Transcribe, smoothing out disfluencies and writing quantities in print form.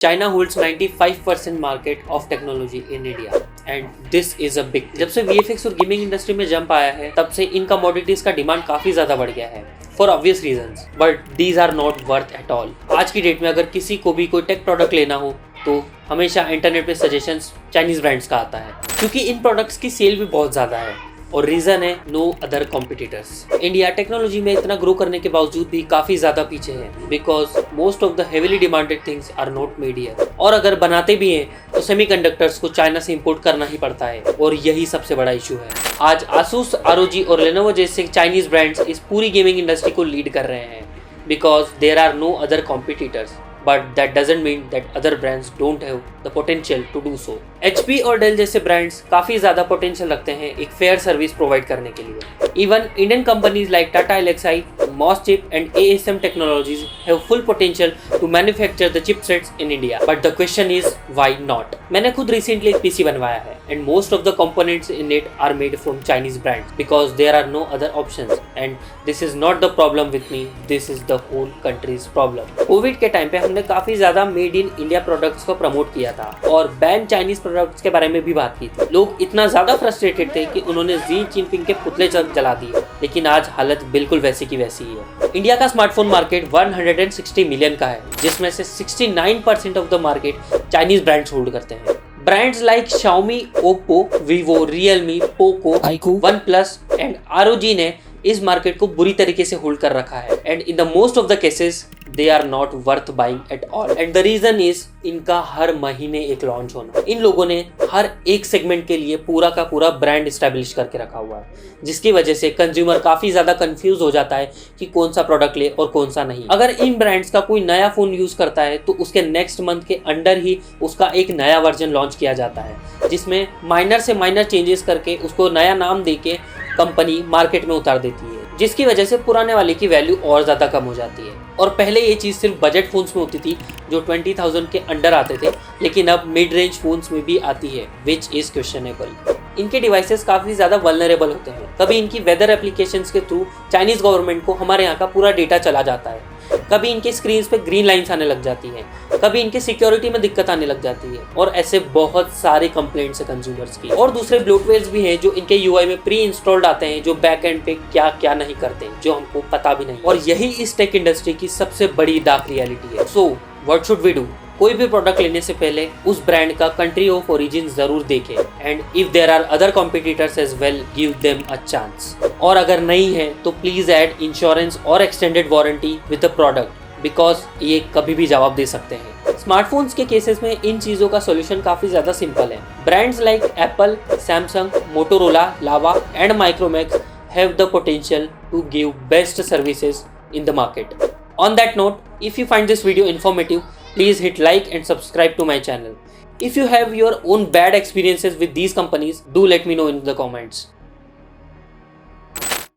China holds 95% market of technology in India and this is a big. जब से VFX और gaming industry में jump आया है तब से इन कमोडिटीज का डिमांड काफी ज्यादा बढ़ गया है for obvious reasons, but these are not worth at all. आज की डेट में अगर किसी को भी कोई टेक प्रोडक्ट लेना हो तो हमेशा इंटरनेट पे सजेशंस चाइनीज ब्रांड्स का आता है क्योंकि इन प्रोडक्ट्स की सेल भी बहुत ज्यादा है और रीजन है no other competitors. India technology में इतना ग्रो करने के बावजूद भी काफी ज्यादा पीछे है because most of the heavily demanded things are not made here, और अगर बनाते भी हैं तो सेमीकंडक्टर्स को चाइना से इंपोर्ट करना ही पड़ता है और यही सबसे बड़ा इशू है। आज आसूस, ROG और लेनोवो जैसे चाइनीज ब्रांड्स इस पूरी गेमिंग इंडस्ट्री को लीड कर रहे हैं because there are no other competitors, but that doesn't mean that other brands don't have the potential to do so. HP और Dell जैसे ब्रांड्स काफी ज्यादा पोटेंशियल रखते हैं एक फेयर सर्विस प्रोवाइड करने के लिए। Even Indian companies like Tata Elxsi, Moschip and ASM Technologies have full potential to manufacture the chipsets in India. But the question is why not? मैंने खुद recently एक PC बनवाया है and most of the components in it are made from Chinese brands because there are no other options and this is not the problem with me, this is the whole country's problem. Covid के time पे हमने काफी ज्यादा made in India products को promote किया था और ban Chinese products के बारे में भी बात की थी। लोग इतना ज्यादा फ्रस्ट्रेटेड थे कि उन्होंने जी जिनपिंग के पुतले जला दिए, लेकिन आज हालत बिल्कुल वैसी की वैसी ही है। इंडिया का स्मार्टफोन मार्केट 160 मिलियन का है जिसमें से 69% of the market Chinese brands hold करते हैं। Brands like Xiaomi, Oppo, Vivo, Realme, Poco, iQOO, OnePlus and ROG ने इस मार्केट को बुरी तरीके से होल्ड कर रखा है and in the most of the cases they are not worth buying at all and the reason is इनका हर महीने एक लॉन्च होना। इन लोगों ने हर एक सेगमेंट के लिए पूरा का पूरा ब्रांड एस्टेब्लिश करके रखा हुआ है जिसकी वजह से कंज्यूमर काफी ज्यादा कंफ्यूज हो जाता है कि कौन सा प्रोडक्ट ले और कौन सा नहीं। अगर इन ब्रांड्स का कोई नया फोन यूज करता है तो उसके नेक्स्ट मंथ के अंडर ही उसका एक नया वर्जन लॉन्च किया जाता है जिसमें माइनर से माइनर चेंजेस करके उसको नया नाम देके कंपनी मार्केट में उतार देती है जिसकी वजह से पुराने वाले की वैल्यू और ज़्यादा कम हो जाती है। और पहले ये चीज़ सिर्फ बजट फ़ोन्स में होती थी जो 20,000 के अंडर आते थे, लेकिन अब मिड रेंज फ़ोन्स में भी आती है विच इज़ क्वेश्चनेबल। इनके डिवाइसेस काफ़ी ज़्यादा वल्नरेबल होते हैं। कभी इनकी वेदर एप्लीकेशंस के थ्रू चाइनीज़ गवर्नमेंट को हमारे यहाँ का पूरा डेटा चला जाता है, कभी इनके स्क्रीन पे ग्रीन लाइन्स आने लग जाती हैं, कभी इनके सिक्योरिटी में दिक्कत आने लग जाती है और ऐसे बहुत सारे कंप्लेंट्स है कंज्यूमर्स की। और दूसरे ब्लोटवेयर्स भी हैं जो इनके UI में प्री इंस्टॉल्ड आते हैं जो बैक एंड पे क्या क्या नहीं करते हैं जो हमको पता भी नहीं, और यही इस टेक इंडस्ट्री की सबसे बड़ी डार्क रियलिटी है। So what should we do? कोई भी प्रोडक्ट लेने से पहले उस ब्रांड का कंट्री ऑफ ओरिजिन जरूर देखें and if there are other competitors as well give them a chance. और अगर नहीं है तो प्लीज ऐड इंश्योरेंस और extended warranty with the product because ये कभी भी जवाब दे सकते हैं। स्मार्टफोन्स के केसेस में इन चीज़ों का सोल्यूशन काफ़ी ज़्यादा सिंपल है। Brands like Apple, Samsung, Motorola, Lava and Micromax have the potential to give best services in the market. On that note, if you find this video informative, please hit like and subscribe to my channel. If you have your own bad experiences with these companies, do let me know in the comments.